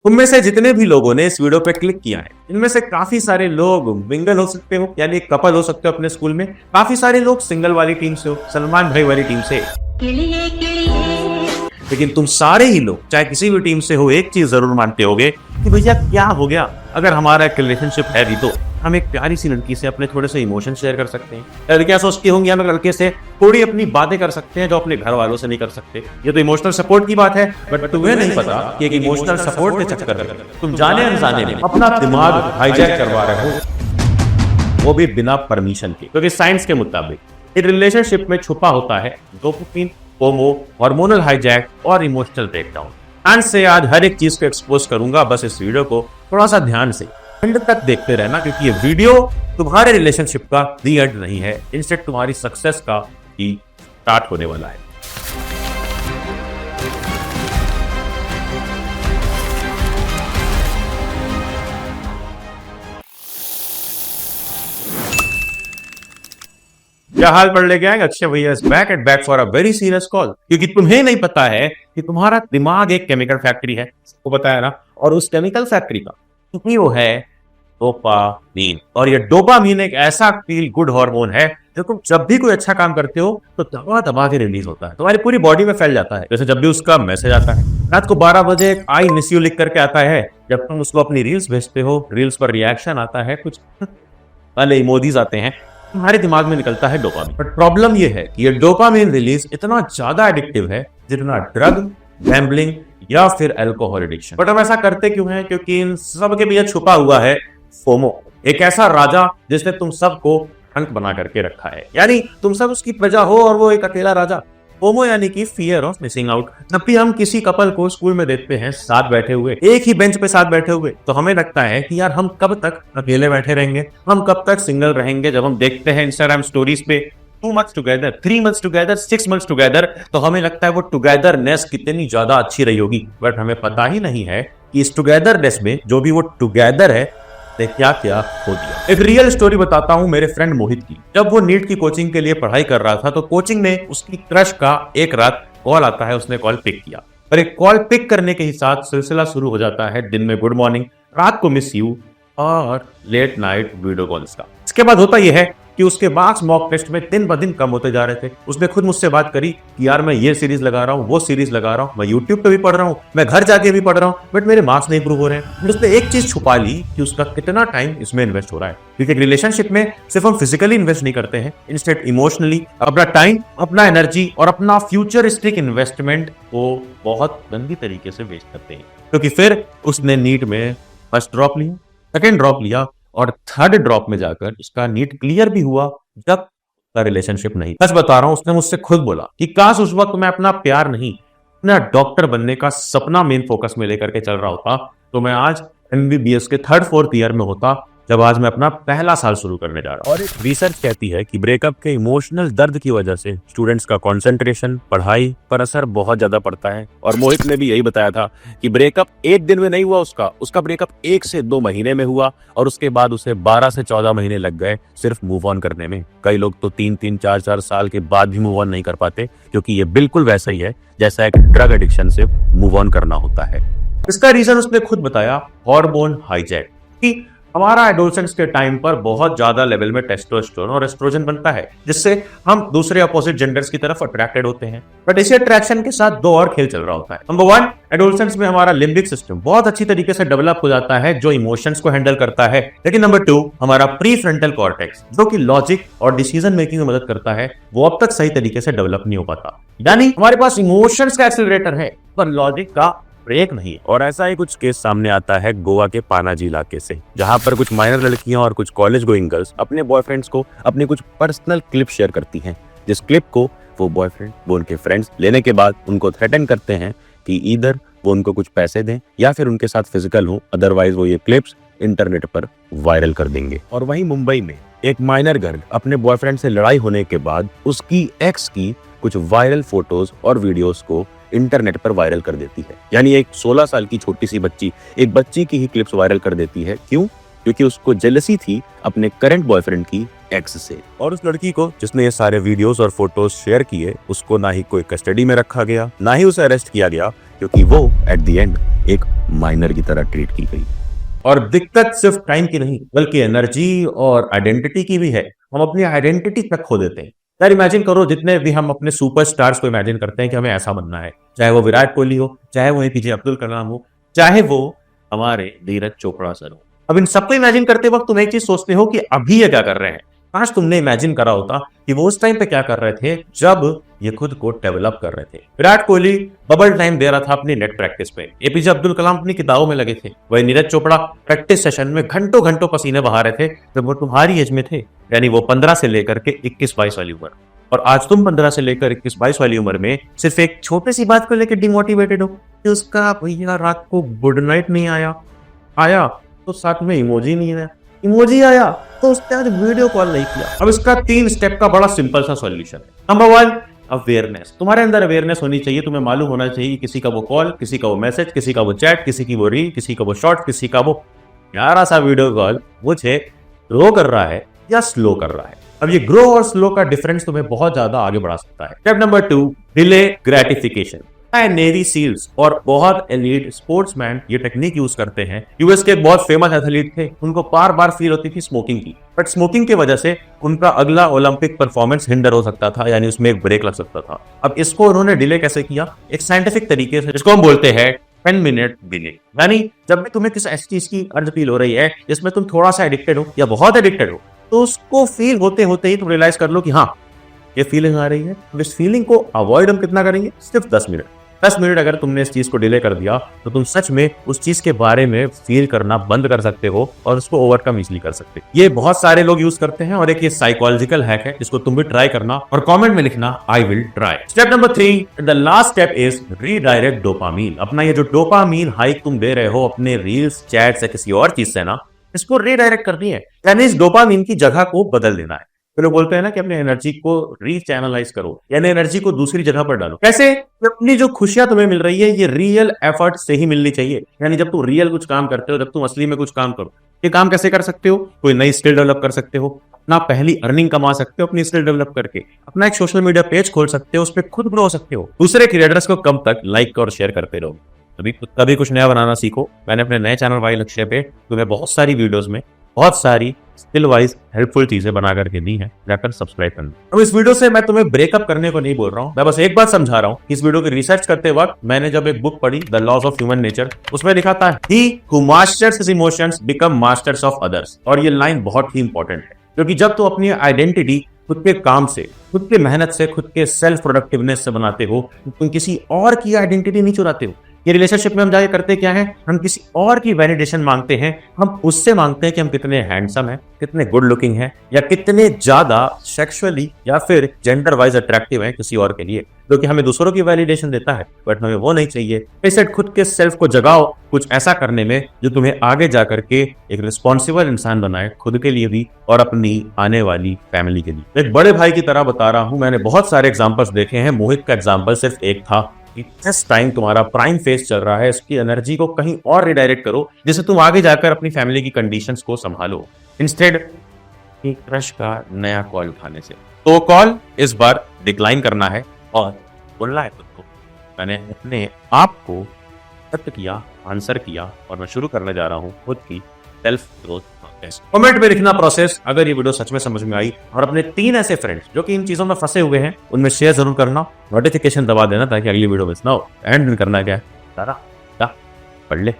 तुम में से जितने भी लोगों ने इस वीडियो पे क्लिक किया है, इनमें से काफी सारे लोग मिंगल हो सकते हो, यानी एक कपल हो सकते हो अपने स्कूल में। काफी सारे लोग सिंगल वाली टीम से हो, सलमान भाई वाली टीम से। लेकिन तुम सारे ही लोग चाहे किसी भी टीम से हो, एक चीज जरूर मानते होगे कि भैया क्या हो गया अगर हमारा एक रिलेशनशिप है भी तो हम एक प्यारी सी लड़की से अपने थोड़े से इमोशन शेयर कर सकते हैं। लड़कियां सोचती होंगी हम लड़के से थोड़ी अपनी बातें कर सकते हैं जो अपने घर वालों से नहीं कर सकते। ये तो इमोशनल सपोर्ट की बात है, बट तुम्हें नहीं पता कि एक इमोशनल सपोर्ट के चक्कर में तुम जाने अनजाने में अपना दिमाग हाईजैक करवा रहे हो, वो भी बिना परमिशन के। क्योंकि साइंस के मुताबिक एक रिलेशनशिप में छुपा होता है डोपामिन, फोमो, हार्मोनल हाईजैक और इमोशनल ब्रेकडाउन। आज से आज हर एक चीज को एक्सपोज करूंगा, बस इस वीडियो को थोड़ा सा ध्यान से एंड तक देखते रहना, क्योंकि ये वीडियो तुम्हारे रिलेशनशिप का दी एंड नहीं है, इंस्टेड तुम्हारी सक्सेस का ही स्टार्ट होने वाला है। क्या हाल पढ़ लेके आएंगे अक्षय भैया back at back for a very serious call. क्योंकि तुम्हें नहीं पता है कि तुम्हारा दिमाग एक केमिकल फैक्ट्री है, वो पता है ना, और उस केमिकल फैक्ट्री का ही वो है डोपामीन। और ये डोपामीन एक ऐसा फील गुड हार्मोन है जो तुम जब भी कोई अच्छा काम करते हो तो दबा दबा के रिलीज होता है, तुम्हारी पूरी बॉडी में फैल जाता है। जैसे जब भी उसका मैसेज आता है रात को 12 बजे एक आई मिस यू लिख करके आता है, जब तुम उसको अपनी रील्स भेजते हो, रील्स पर रिएक्शन आता है, कुछ वाले इमोजीज आते हैं, तुम्हारे दिमाग में निकलता है डोपामीन। बट प्रॉब्लम ये है कि ये डोपामीन रिलीज इतना ज्यादा एडिक्टिव है जितना ड्रग, गैम्बलिंग या फिर अल्कोहल एडिक्शन। बट हम ऐसा करते क्यों हैं? क्योंकि इन सब के पीछे छुपा हुआ है फोमो, एक ऐसा राजा जिसने तुम सबको हंट बना करके रखा है। यानी तुम सब उसकी प्रजा हो और वो एक अकेला राजा। फोमो यानी कि फियर ऑफ मिसिंग आउट। जब भी हम किसी कपल को स्कूल में देखते हैं साथ बैठे हुए, एक ही बेंच पे साथ बैठे हुए, तो हमें लगता है कि यार हम कब तक अकेले बैठे रहेंगे, हम कब तक सिंगल रहेंगे। जब हम देखते हैं इंस्टाग्राम स्टोरीज पे 2 months together, 3 months together, 6 months together, तो हमें लगता है वो टुगेदरनेस कितनी ज्यादा अच्छी रही होगी। बट हमें पता ही नहीं है कि इस टुगेदरनेस में जो भी वो टुगेदर है क्या क्या हो दिया। एक रियल स्टोरी बताता हूं मेरे फ्रेंड मोहित की। जब वो नीट की कोचिंग के लिए पढ़ाई कर रहा था तो कोचिंग में उसकी क्रश का एक रात कॉल आता है, उसने कॉल पिक किया और एक कॉल पिक करने के ही साथ सिलसिला शुरू हो जाता है। दिन में गुड मॉर्निंग, रात को मिस यू और लेट नाइट वीडियो कॉल्स का। इसके बाद होता यह है कि उसके मार्क्स मॉक टेस्ट में दिन ब दिन कम होते जा रहे थे। उसने खुद मुझसे बात करी कि यार मैं ये सीरीज लगा रहा हूँ, वो सीरीज लगा रहा हूँ, मैं यूट्यूब पे भी पढ़ रहा हूँ, मैं घर जाके भी पढ़ रहा हूँ, बट मेरे मार्क्स नहीं इंप्रूव हो रहे हैं। उसने एक चीज छुपा ली कि उसका कितना टाइम इसमें इन्वेस्ट हो रहा है। क्योंकि एक रिलेशनशिप में सिर्फ हम फिजिकली इन्वेस्ट नहीं करते हैं, इंस्टेड इमोशनली अपना टाइम, अपना एनर्जी और अपना फ्यूचरिस्टिक इन्वेस्टमेंट को बहुत गंदी तरीके से वेस्ट करते हैं। क्योंकि फिर उसने नीट में फर्स्ट ड्रॉप लिया, सेकेंड ड्रॉप लिया और थर्ड ड्रॉप में जाकर उसका नीट क्लियर भी हुआ जब का रिलेशनशिप नहीं। सच बता रहा हूं, उसने मुझसे खुद बोला कि काश उस वक्त मैं अपना प्यार नहीं, अपना डॉक्टर बनने का सपना मेन फोकस में लेकर के चल रहा होता तो मैं आज MBBS के 3rd-4th ईयर में होता, जब आज मैं अपना पहला साल शुरू करने जा रहा हूं। और एक रिसर्च कहती है कि ब्रेकअप के इमोशनल दर्द की वजह से स्टूडेंट्स का कंसंट्रेशन, पढ़ाई पर असर बहुत ज्यादा पड़ता है। और मोहित ने भी यही बताया था कि ब्रेकअप एक दिन में नहीं हुआ, उसका ब्रेकअप 1 से 2 महीने में हुआ और उसके बाद उसे 12 से 14 महीने लग गए सिर्फ मूव ऑन करने में। कई लोग तो 3-3, 4-4 साल के बाद भी मूव ऑन नहीं कर पाते, क्योंकि ये बिल्कुल वैसा ही है जैसा एक ड्रग एडिक्शन से मूव ऑन करना होता है। इसका रीजन उसने खुद बताया, हार्मोन हाईजैक। कि हमारा एडोलसेंस के टाइम पर बहुत ज्यादा लेवल में टेस्टोस्टेरोन और एस्ट्रोजन बनता है, जिससे हम दूसरे अपोजिट जेंडर्स की तरफ अट्रैक्टेड होते हैं। बट इसी अट्रैक्शन के साथ 2 और खेल चल रहा होता है। नंबर 1, एडोलसेंस में हमारा लिम्बिक सिस्टम बहुत अच्छी तरीके से डेवलप हो जाता है, जो इमोशंस को हैंडल करता है। लेकिन नंबर 2, हमारा प्री फ्रंटल कॉर्टेक्स, जो कि लॉजिक और डिसीजन मेकिंग में मदद करता है, वो अब तक सही तरीके से डेवलप नहीं हो पाता। यानी हमारे पास इमोशंस का एक्सीलरेटर है पर लॉजिक का ब्रेक नहीं है। और ऐसा ही कुछ केस सामने आता है गोवा के पानाजी इलाके से, जहां पर कुछ माइनर लड़कियां और कुछ कॉलेज गोइंग गर्ल्स अपने बॉयफ्रेंड्स को अपनी कुछ पर्सनल क्लिप शेयर करती हैं, जिस क्लिप को वो बॉयफ्रेंड, वो उनके फ्रेंड्स लेने के बाद उनको थ्रेटन करते हैं कि ईदर वो उनको कुछ पैसे दें या फिर उनके साथ फिजिकल हो, अदरवाइज वो ये क्लिप्स इंटरनेट पर वायरल कर देंगे। और वहीं मुंबई में एक माइनर गर्ल अपने बॉयफ्रेंड से लड़ाई होने के बाद उसकी एक्स की कुछ वायरल फोटोज और वीडियोस को इंटरनेट पर वायरल कर देती है। यानी एक 16 साल की छोटी सी बच्ची एक बच्ची की ही क्लिप्स वायरल कर देती है। क्यों? क्योंकि उसको जेलसी थी अपने करंट बॉयफ्रेंड की एक्स से। और उस लड़की को जिसने ये सारे वीडियोस और फोटोज शेयर किए, उसको ना ही कोई कस्टडी में रखा गया, ना ही उसे अरेस्ट किया गया, क्योंकि वो एट द एंड एक माइनर की तरह ट्रीट की गई। और दिक्कत सिर्फ टाइम की नहीं बल्कि एनर्जी और आइडेंटिटी की भी है। हम अपनी आइडेंटिटी तक खो देते हैं। यार इमेजिन करो, जितने भी हम अपने सुपरस्टार्स को इमेजिन करते हैं कि हमें ऐसा बनना है, चाहे वो विराट कोहली हो, चाहे वो एपीजे अब्दुल कलाम हो, चाहे वो हमारे धीरज चोपड़ा सर हो। अब इन सबको इमेजिन करते वक्त तुम एक चीज सोचते हो कि अभी ये क्या कर रहे हैं। काश तुमने इमेजिन करा होता कि वो उस टाइम पे क्या कर रहे थे जब ये खुद को डेवलप कर रहे थे। विराट कोहली बबल टाइम दे रहा था अपनी नेट प्रैक्टिस पे, एपीजे अब्दुल कलाम अपनी किताबों में लगे थे, वही नीरज चोपड़ा प्रैक्टिस सेशन में घंटों घंटों पसीने बहा रहे थे जब वो तुम्हारी एज में थे, यानी वो 15 से लेकर के 21-22 वाली उम्र। और आज तुम 15 से लेकर 21-22 वाली उम्र में सिर्फ एक छोटी सी बात को लेकर डिमोटिवेटेड हो कि उसका भैया रात को गुड नाइट नहीं आया तो साथ में इमोजी नहीं आया, इमोजी आया तो उसने आज वीडियो कॉल नहीं किया। अब इसका 3 स्टेप का बड़ा सिंपल सा सॉल्यूशन है। Number 1, awareness. तुम्हारे अंदर अवेयरनेस होनी चाहिए, तुम्हें मालूम होना चाहिए किसी का वो कॉल, किसी का वो मैसेज, किसी का वो चैट, किसी की वो रील, किसी का वो शॉर्ट, किसी का वो प्यारा सा वीडियो कॉल मुझे ग्रो कर रहा है या स्लो कर रहा है। अब ये ग्रो और स्लो का डिफरेंस तुम्हें बहुत ज्यादा आगे बढ़ा सकता है। Step number 2, delay gratification. Navy seals और बहुत एलीट स्पोर्ट्समैन ये टेक्निक यूज करते हैं। यूएस के एक बहुत फेमस एथलीट थे, उनको बार बार फील होती थी स्मोकिंग की, बट स्मोकिंग की वजह से उनका अगला ओलंपिक परफॉर्मेंस हिंडर हो सकता था, यानी उसमें एक ब्रेक लग सकता था। अब इसको उन्होंने डिले कैसे किया, एक साइंटिफिक तरीके से, जिसको हम बोलते हैं 10 मिनट डिले। यानी जब भी तुम्हें किसी ऐसी चीज की अर्ज फील हो रही है जिसमें तुम थोड़ा सा एडिक्टेड हो या बहुत एडिक्टेड हो, तो उसको फील होते होते ही तुम रियलाइज कर लो कि हाँ ये फीलिंग आ रही है। तो इस फीलिंग को अवॉइड हम कितना करेंगे, सिर्फ 10 मिनट। 10 मिनट अगर तुमने इस चीज को डिले कर दिया तो तुम सच में उस चीज के बारे में फील करना बंद कर सकते हो और उसको ओवरकम इजीली कर सकते हो। ये बहुत सारे लोग यूज करते हैं और एक ये साइकोलॉजिकल हैक है, इसको तुम भी ट्राई करना और कमेंट में लिखना I will try. Step number 3, the last step is redirect dopamine. अपना ये जो डोपामीन हाइक तुम दे रहे हो अपने रील्स, चैट से किसी और चीज से ना, इसको रीडायरेक्ट करनी है, यानी इस डोपामीन की जगह को बदल देना है। तो लोग बोलते हैं ना कि अपने एनर्जी को रीचैनलाइज करो, यानी एनर्जी को दूसरी जगह पर डालो। कैसे? अपनी जो खुशियां तुम्हें मिल रही है ये रियल एफर्ट से ही मिलनी चाहिए, यानी जब तुम रियल कुछ काम करते हो, जब तुम असली में कुछ काम करो। ये काम कैसे कर सकते हो? कोई नई स्किल डेवलप कर सकते हो, अपना पहली अर्निंग कमा सकते हो अपनी स्किल डेवलप करके, अपना एक सोशल मीडिया पेज खोल सकते हो, उस पर खुद ग्रो हो सकते हो, दूसरे क्रिएटर्स को कम तक लाइक और शेयर करते रहो। कभी कुछ नया बनाना सीखो। मैंने अपने नए चैनल वाई लक्ष्य पे तुम्हें बहुत सारी वीडियोस में बहुत सारी स्किल वाइज हेल्पफुल चीजें बना करके दी हैं, जाकर सब्सक्राइब करना। अब इस वीडियो से मैं तुम्हें ब्रेकअप करने को नहीं बोल रहा हूं, मैं बस एक बात समझा रहा हूं कि इस वीडियो की रिसर्च करते वक्त मैंने जब एक बुक पढ़ी the laws of human nature, उसमें लिखा था he who masters his emotions become masters of others. और ये लाइन बहुत ही इंपॉर्टेंट है, क्योंकि जब तुम अपनी आइडेंटिटी खुद के काम से, खुद की मेहनत से, खुद के सेल्फ प्रोडक्टिवनेस से बनाते हो, तुम किसी और की आइडेंटिटी नहीं चुराते हो। ये रिलेशनशिप में हम जाके करते क्या है, हम किसी और की वैलिडेशन मांगते हैं। हम उससे मांगते हैं कि हम कितने हैंडसम हैं, कितने गुड लुकिंग हैं, या कितने ज्यादा सेक्सुअली या फिर जेंडर वाइज अट्रैक्टिव हैं किसी और के लिए, जो कि हमें दूसरों की वैलिडेशन देता है, बट हमें वो नहीं चाहिए। इसे खुद के सेल्फ को जगाओ कुछ ऐसा करने में जो तुम्हें आगे जाकर के एक रिस्पॉन्सिबल इंसान बनाए, खुद के लिए भी और अपनी आने वाली फैमिली के लिए। एक बड़े भाई की तरह बता रहा हूं, मैंने बहुत सारे एग्जाम्पल्स देखे हैं, मोहित का एग्जाम्पल सिर्फ एक था। इस टाइम तुम्हारा प्राइम फेज चल रहा है, इसकी एनर्जी को कहीं और रिडायरेक्ट करो जिससे तुम आगे जाकर अपनी फैमिली की कंडीशंस को संभालो, इंस्टेड क्रश का नया कॉल उठाने से। तो कॉल इस बार डिक्लाइन करना है और बोलना है खुद को, मैंने अपने आप को एक्सेप्ट किया, आंसर किया और मैं शुरू करने जा रहा हूं खुद की सेल्फ ग्रोथ प्रोसेस। कमेंट में लिखना प्रोसेस अगर ये वीडियो सच में समझ में आई, और अपने 3 ऐसे फ्रेंड्स जो कि इन चीजों में फंसे हुए हैं उनमें शेयर जरूर करना, नोटिफिकेशन दबा देना ताकि अगली वीडियो मिस ना हो। एंड करना क्या है, सारा पढ़ ले।